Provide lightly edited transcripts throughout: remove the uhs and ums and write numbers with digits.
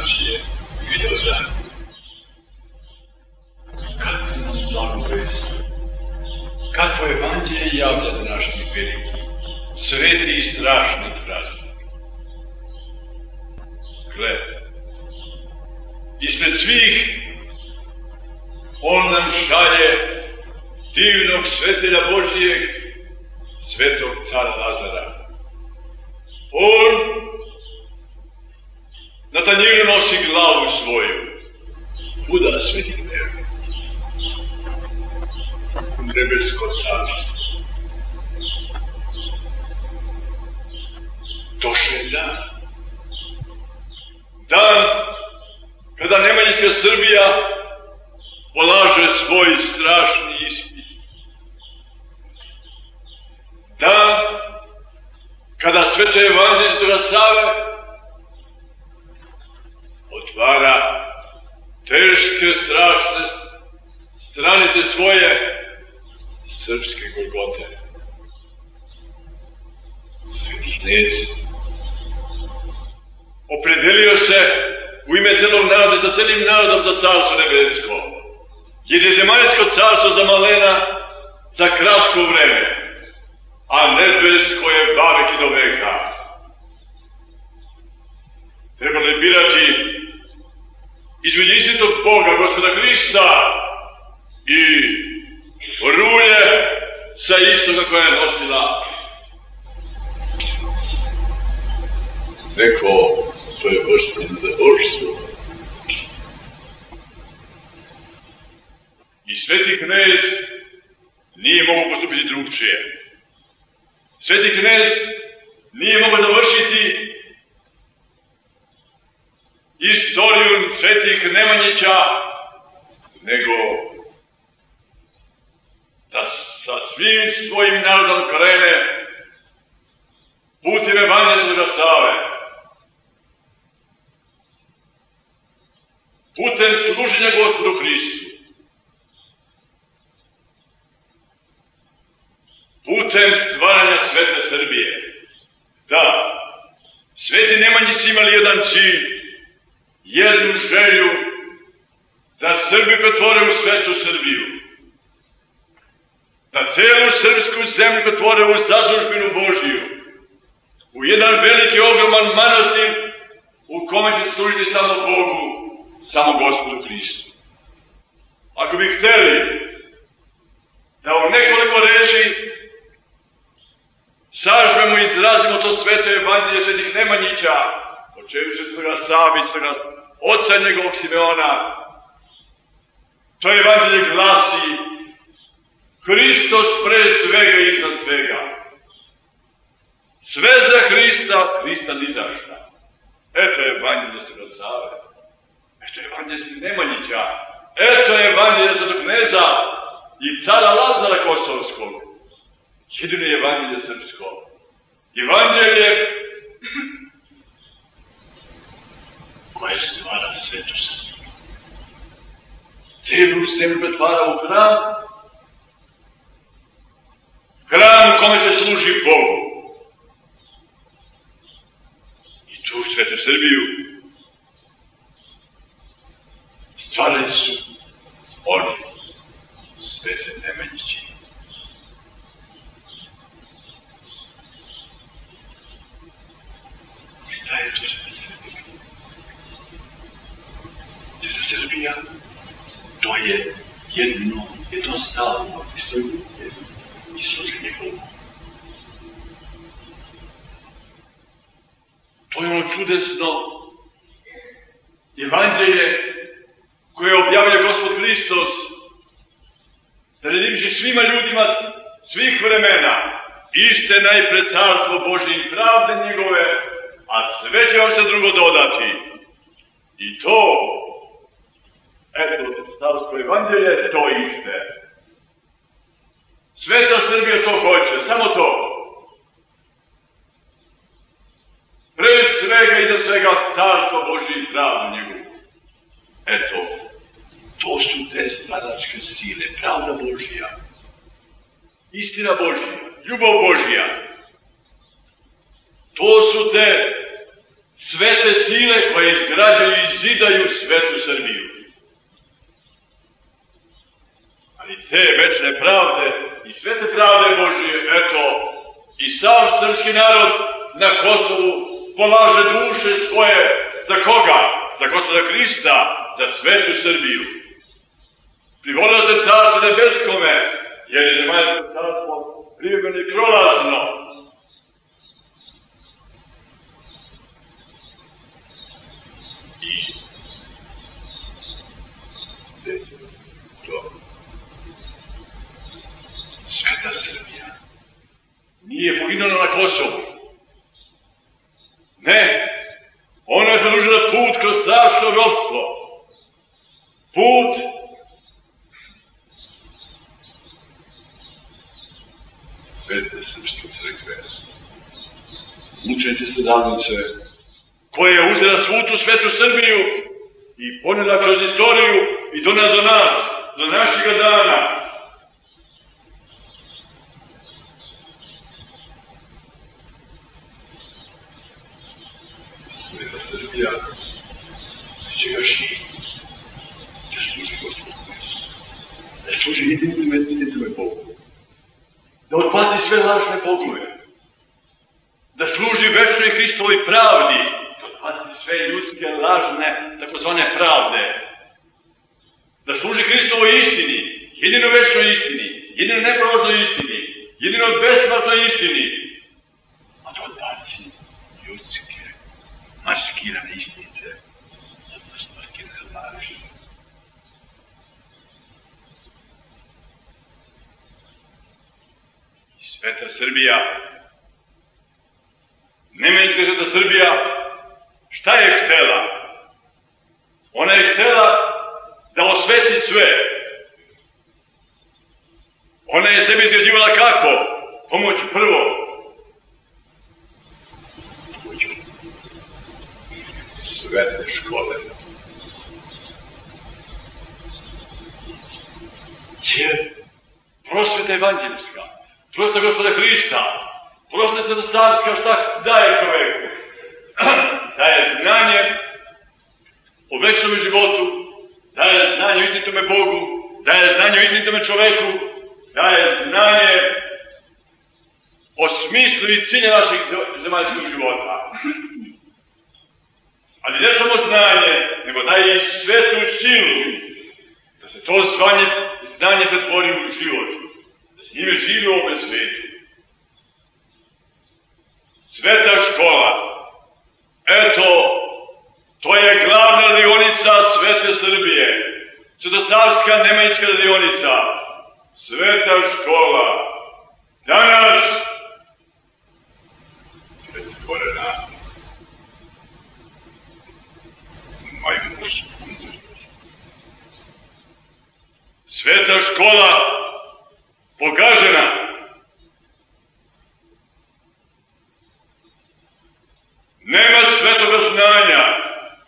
nas je video dan. Kako imam blagu vest? Kakvo evanđelje javlja današnji veliki, sveti i strašni praznik? Gle, ispred svih on nam šalje divnog svetelja Božijeg, svetog cara Lazara. On na tanjiru nosi glavu svoju. Kuda, sveti Gnev? U nebesko carstvo. Došao je dan. Dan kada Nemanjinska Srbija polaže svoj strašni ispit. Dan kada sveto evanđelje Svetoga Save otvara teške, strašne stranice svoje srpske Golgote. Sveti knez opredelio se u ime celog naroda, za celim narodom, za carstvo nebesko, jer je zemaljsko carstvo za malena za kratko vreme, a nebesko je bavek i do veka. Trebalo je birati između istinitog Boga, Gospoda Hrista, i rulje sa istoga koja je nosila. Neko, to je Gospodin za božstvo. I sveti knez nije mogao postupiti drugčije. Sveti knez nije mogao završiti istoriju svetih Nemanjića, nego da sa svim svojim narodom krene putem evanđelja Svetoga Save, putem služenja Gospodu Hristu, putem stvaranja svete Srbije. Da, sveti Nemanjići imali jedan cilj, jednu želju, da Srbi pretvore u svetu Srbiju, da celu srpsku zemlju pretvore u zadužbinu Božiju, u jedan veliki, ogroman manastir u kome će služiti samo Bogu, samo Gospodu Hristu. Ako bi hteli da u nekoliko reči sažmemo i izrazimo to sveto evanđelje svetih Nemanjića, počevši Svetoga Save i Svetoga oca njegovog Simeona, to evanđelje glasi: Hristos pre svega i iznad svega. Sve za Hrista, Hrista ni za šta. Eto je evanđelje Svetoga Save. Eto je evanđelje svetih Nemanjića. Eto je evanđelje svetog kneza i cara Lazara Kosovskog. Jedino je evanđelje srpsko. Evanđelje koje stvara svetu Srbiju. Celu zemlju pretvara u hram, hram u kome se služi Bogu. I tu svetu Srbiju stvarali su oni, svete Nemanjići. Šta je to sveta Srbija? Sveta Srbija, to je jednostavno i služenje Bogu. To je ono čudesno evanđelje koje objavlja Gospod Hristos, da redimiše svima ljudima svih vremena, ište najpred carstvo Božje i pravde njegove, a sve će vam se drugo dodati. I to, eto, starostvo evanđelje, to ište. Sveta Srbija to hoće, samo to. Pre svega i do svega carstvo Božje i pravde njegovu. Eto, to su te stvaralačke sile, pravda Božja, istina Božja, ljubav Božja. To su te Svete sile koje izgrađaju i zidaju svetu Srbiju. Ali te večne pravde i svete pravde Božije, eto, i sam srpski narod na Kosovu polaže duše svoje. Za koga? Za Gospoda Hrista, za svetu Srbiju. Privolio se carstvo nebeskome, jer je zemaljsko carstvo privremeno i prolazno. I sveta Srbija nije poginula na Kosovu. Ne, ona je produžila put kroz strašno ropstvo. Put Svete Srpske crkve, mučenice stradalnice, koja je uzela svu tu svetu Srbiju i ponela kroz istoriju i donela do nas, do našega dana. Sveta Srbija će ga širi, da služi Gospodu Hristu, da služi jedinome Bogu, da odbaci sve lažne bogove, da služi večnoj Hristovoj pravdi, da odbaci sve ljudske lažne, takozvane pravde, da služi Hristovoj istini, jedino večnoj istini, jedino neprolaznoj istini, jedino besmrtnoj istini, a da odbaci ljudske maskirane istinice, odnosno maskirane laži. Sveta Srbija, nemajući se Sveta Srbija, šta je htela? Ona je htela da osveti sve. Ona je sebi izgrađivala kako? Pomoću prvo. Pomoću svete škole. Jer prosveta evanđeljska, prosveta Gospoda Hrista, prosveta svetocarska, šta daje čoveku? Daje znanje o večnom životu, daje znanje o istinitome Bogu, daje znanje o istinitome čoveku, daje znanje o smislu i cilju našeg zemaljskog života. Ali ne samo znanje, nego daje i svetu silu, da se to znanje pretvori u život, da se njime živi u ovome svetu. Sveta škola, eto, to je glavna radionica Svete Srbije, svetosavska nemanjička radionica, Sveta škola. Danas, pretvorena majmunsku. Sveta škola pogažena. Nema svetoga znanja,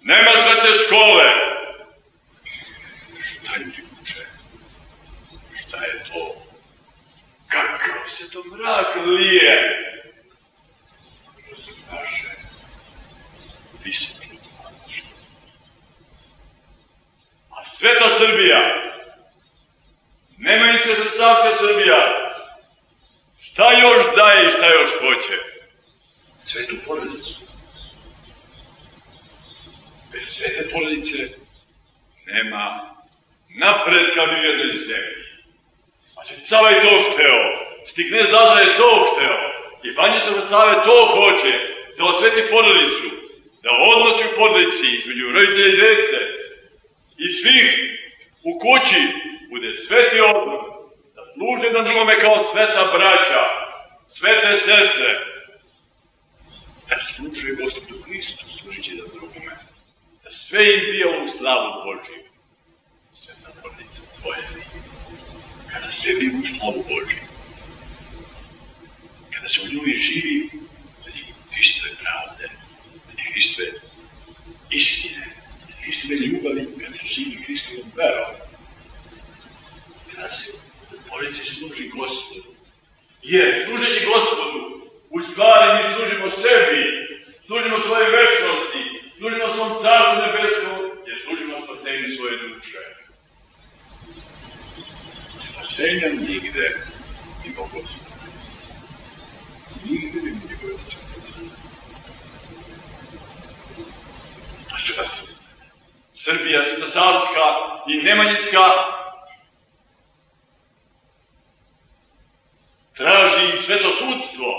nema svete škole. Šta ljudi uče? Šta je to? Kakav se to mrak lije? Kroz naše visoke današnje. A sveta Srbija, nemajući se svetosavska Srbija, šta još daje i šta još hoće? Svetu porodicu. Bez svete porodice nema napretka ni u jednoj zemlji. A Sveti Sava je to hteo, Stikne Zaza je to hteo, i Evanđelje Save to hoće, da osveti porodicu, da odnosi u porodici između roditelja i dece i svih u kući bude sveti odnos, da služe na drugome kao sveta braća, svete sestre, da služe Gospodu Hristu, služiće na drugome. Sve im bio u slavu Božiju. Sveta porodica tvoja je. Kada sve bio u slavu Božiju. Kada se u njoj živi radi Hristove pravde, radi Hristove istine, radi Hristove ljubavi, kada se živi Hristovom verom. Kada se porodice služi Gospodu. Jer služenje Gospodu, u stvari mi služimo sebi, služimo svoje večnosti, služimo svom carstvu nebeskom, jer služimo spasenju svoje duše. Spasenja nigde ima Gospoda. Nigde ima Gospoda. Srbija, Svetosavska i Nemanjicka traži sveto sudstvo.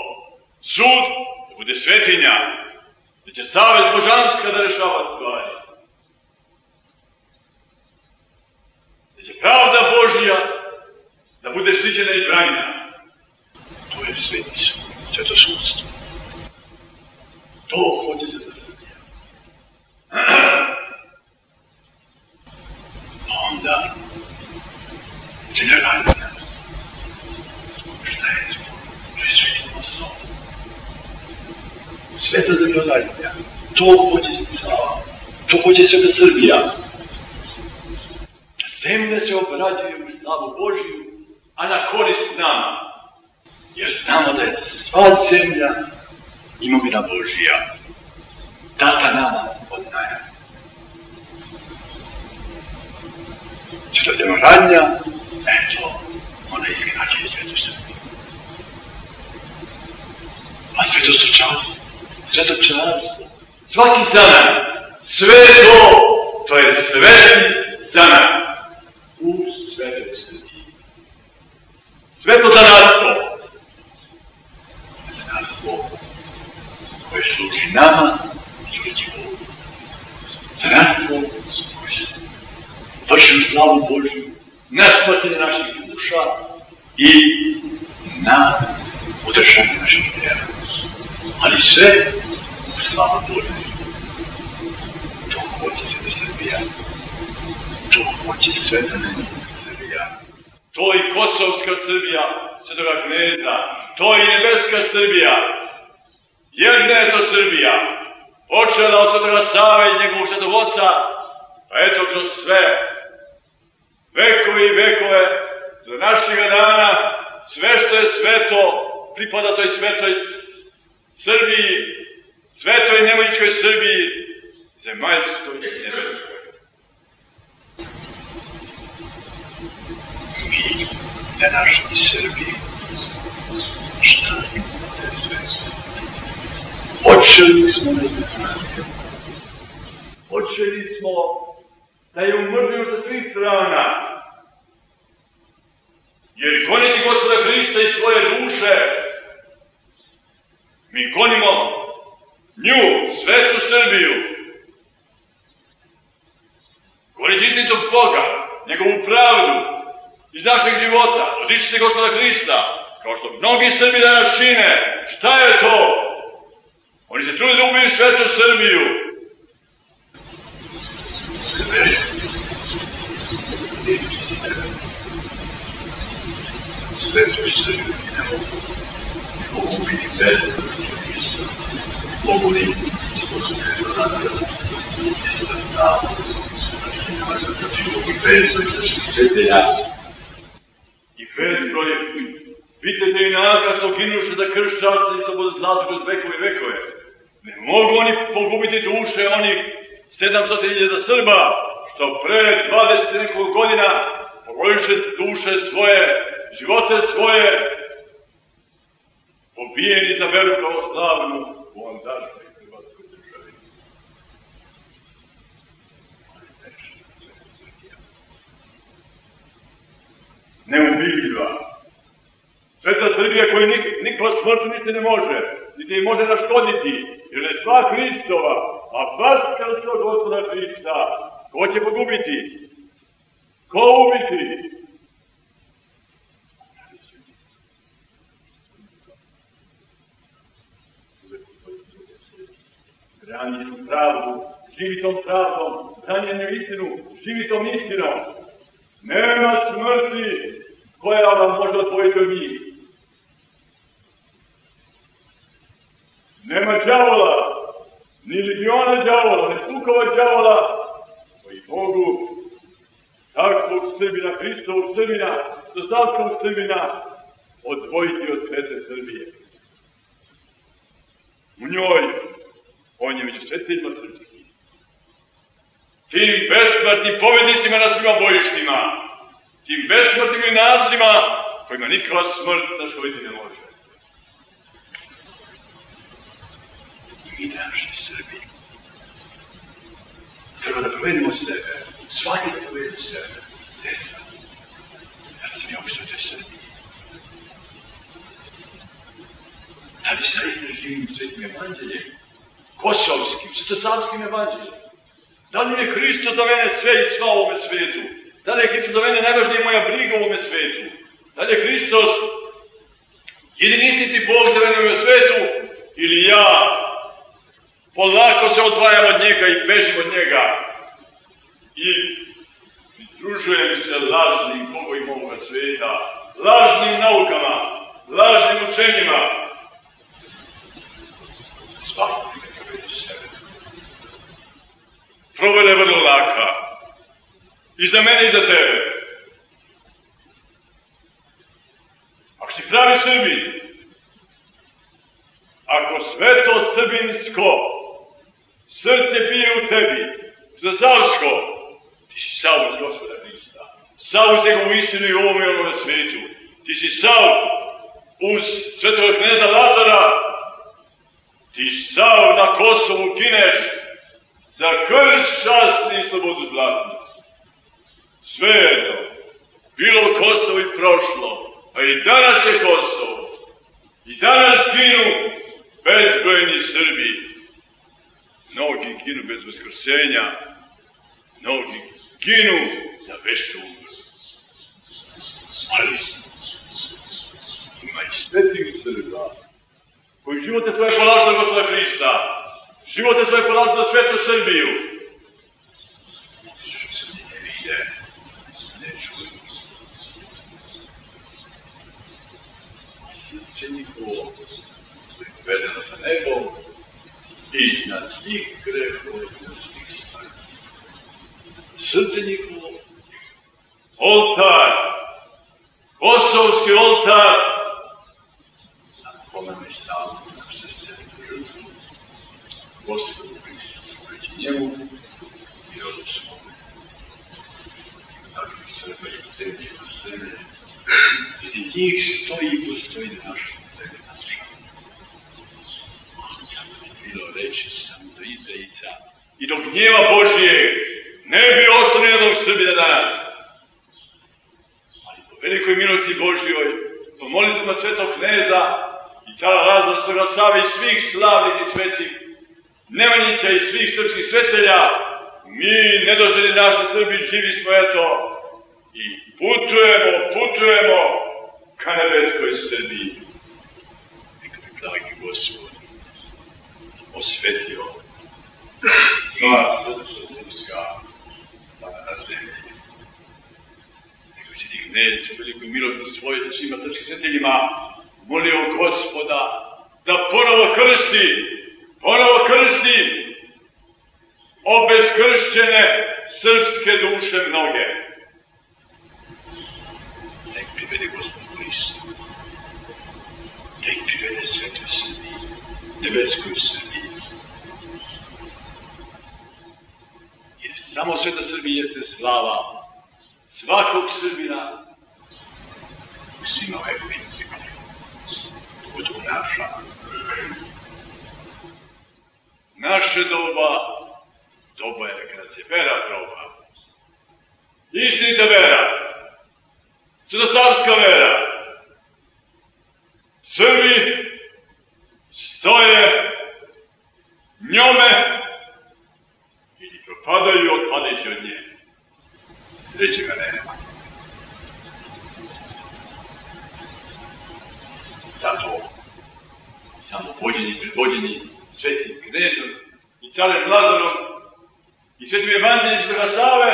Sud da bude svetinja, da će savez božanska da rešava stvari. Da će pravda Božja da bude štićena i branjena. To je sveto sudstvo. To hoće se da Srbija. Onda generalna. Šta je to? To je sveto slovo. Sveta zemljodarija. To hoće se Sava. To hoće sveta Srbija. Zemlja se obrađuje u slavu Božiju, a na korist nama. Jer znamo da je sva zemlja imovina Božija. Data nama od najama. Četvrtema radnja, eto, ona izgrađuje svetu Srbiju. A sveto stočarstvo, svaki zanat, sve to je sveti zanat u svetoj Srbiji. Sveto zanatstvo koje služi nama, služi Bogu. Zanatstvo koje vrši u slavu Božju, na spasenje naših duša i na održanje naših vjera. Ali sve u slavu Božju. To hoće se da Srbija. To hoće sveta Srbija. To i kosovska Srbija, svetoga kneza. To i nebeska Srbija. Jedna je to Srbija. Počela od svetoga Save i njegovog svetog oca, pa eto kroz sve vekovi i vekove, do našega dana, sve što je sveto, pripada toj svetoj Srbiji, svetoj nemanjičkoj Srbiji, zemaljskoj i nebeskoj. Mi, današnji Srbi, šta imamo te svete? Počeli smo neznanje. Počeli smo da je umržio sa svih strana. Jer goneći Gospoda Hrista i svoje duše, mi gonimo nju, svetu Srbiju. Goneći istinitog Boga, njegovu pravdu iz našeg života, odičite Gospoda Hrista, kao što mnogi Srbi danas čine. Šta je to? Oni se trude da ubiju svetu Srbiju. Svetu Srbiju ne mogu ubiti bez mogu biti i bezbroj viteze i junaca što ginuše za kršćanstvo i slobodu zlatu kroz vekove i vekove. Ne mogu oni pogubiti duše onih 700.000 Srba što pre 20 nekog godina položiše duše svoje, živote svoje, pobijeni za veru pravoslavnu u ondašnjoj Hrvatskoj državi. Neubitljiva. Sveta Srbija koju nikla smrću niti ne može, niti je može naškoditi, jer je sva Hristova, a vaskrstvo Gospoda Hrista. Ko će pogubiti? Ko ubiti? Branjenu pravdu, živitom pravdom, branjenu istinu, živitom istinom. Nema smrti koja vam može odvojiti od njih. Nema đavola, ni legiona đavola, ni stukova đavola, koji mogu takvog Srbina, Hristovog Srbina, Svetosavskog Srbina odvojiti od svete Srbije. U njoj On je među sveteljima crkvi. Tim besmrtnim pobednicima na svima bojištima, tim besmrtnim junacima kojima nikakva smrt nasloviti ne može. I mi naši Srbi treba da provedimo sebe, svaki da provedi sebe, djeca, da nas mi opsute Srbi. Da li zaista živim svetim evanđeljem, kosovskim, svetosavskim evanđeljem? Da li je Hristos za mene sve i sva u ovome svetu? Da li je Hristos za mene najvažnija moja briga u ovome svetu? Da li je Hristos jedini istiniti Bog za mene u ovome svetu? Ili ja polako se odvajam od njega i bežim od njega i pridružujem se lažnim bogovima ovoga sveta, lažnim naukama, lažnim učenjima. Svaki ne provedi sebe. Probada je vrlo laka. I za mene i za tebe. Ako si pravi Srbin, ako sveto srbinsko srce bije u tebi, svetosavsko, ti si sav uz Gospoda Hrista. Sav uz njegovu istinu i u ovom i onome svetu. Ti si sav uz svetog kneza Lazara. Ti sav na Kosovu gineš za krst časni i slobodu zlatnu. Svejedno, bilo Kosovo i prošlo, a i danas je Kosovo. I danas ginu bezbrojni Srbi. Mnogi ginu bez vaskrsenja, mnogi ginu za večnu umru. Ali ima i svetih Srba koji živote svoje polažu za Gospoda Hrista, živote svoje polažu za svetu Srbiju. Što se ne vide, ne čuju. Srce njihovo je povedeno sa nebom iznad svih grehova i na svih stvari. Srce njihovo, oltar, kosovski oltar, na kome me stavno na srce žrtvu, Gospodu Hristu, koji njemu i rodu svome. Takvi Srba i tebi i ostane, i njih stoji i postoji na našem tebi naša. Bilo reći sam do izdajica i do gnjeva Božije ne bi ostao ni jednog Srbina danas. Ali po velikoj milosti Božjoj, po molitvama svetog kneza i cara Razloga Save i svih slavnih i svetih Nemanjića i svih srpskih svetelja, mi, nedoželjeni naši Srbi, živi smo eto i putujemo ka nebeskoj Srbiji. Neka bi blagi Gospod osvetio sva srpska srpska na zemlji. Neka će ti knez u velikoj milosti svoje sa svima srpskim sveteljima molio Gospoda da ponovo krsti obeskršćene srpske duše mnoge. Nek privede Gospod Hristu, nek privede svetoj Srbiji, nebeskoj Srbiji. Jer samo sveta Srbija jeste slava svakog Srbina u svima vekovima. Pogotovo naša. Naše doba je neka nas je vera proba. Istinita vera, svetosavska vera. Srbi stoje njome ili propadaju otpadajući od nje. Trećega nema. Zato samo predvođeni svetim knezom i carem Lazarom i svetim evanđeljem Svetog Save,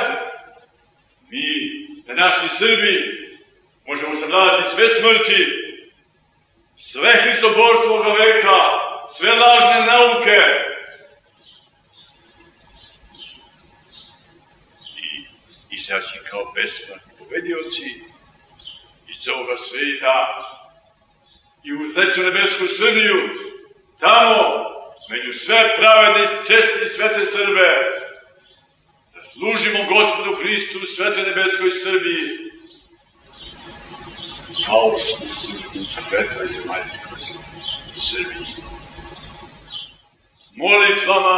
mi, današnji Srbi, možemo savladati sve smrti, sve hristoborstvo ovoga veka, sve lažne nauke i izaći kao besmrtni pobedioci iz ovoga sveta i u sreću nebesku Srbiju, tamo među sve pravedne i čestne svete Srbe, da služimo Gospodu Hristu u svete nebeskoj Srbiji, kao što služimo svetoj zemaljskoj Srbiji. Molitvama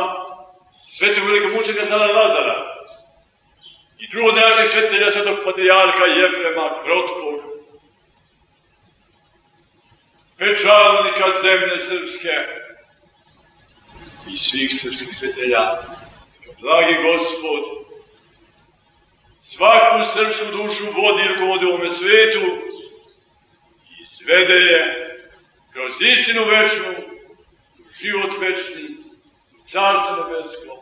svetog velikog mučenika Stana Lazara i drugog našeg svetitelja, svetog patrijarha Jefrema Krotkog, pečalnika zemlje srpske i svih srpskih svetelja, blagi Gospod svaku srpsku dušu vodi i rukovodi u ovome svetu i izvede je kroz istinu večnu, život večni, Carstvo nebesko,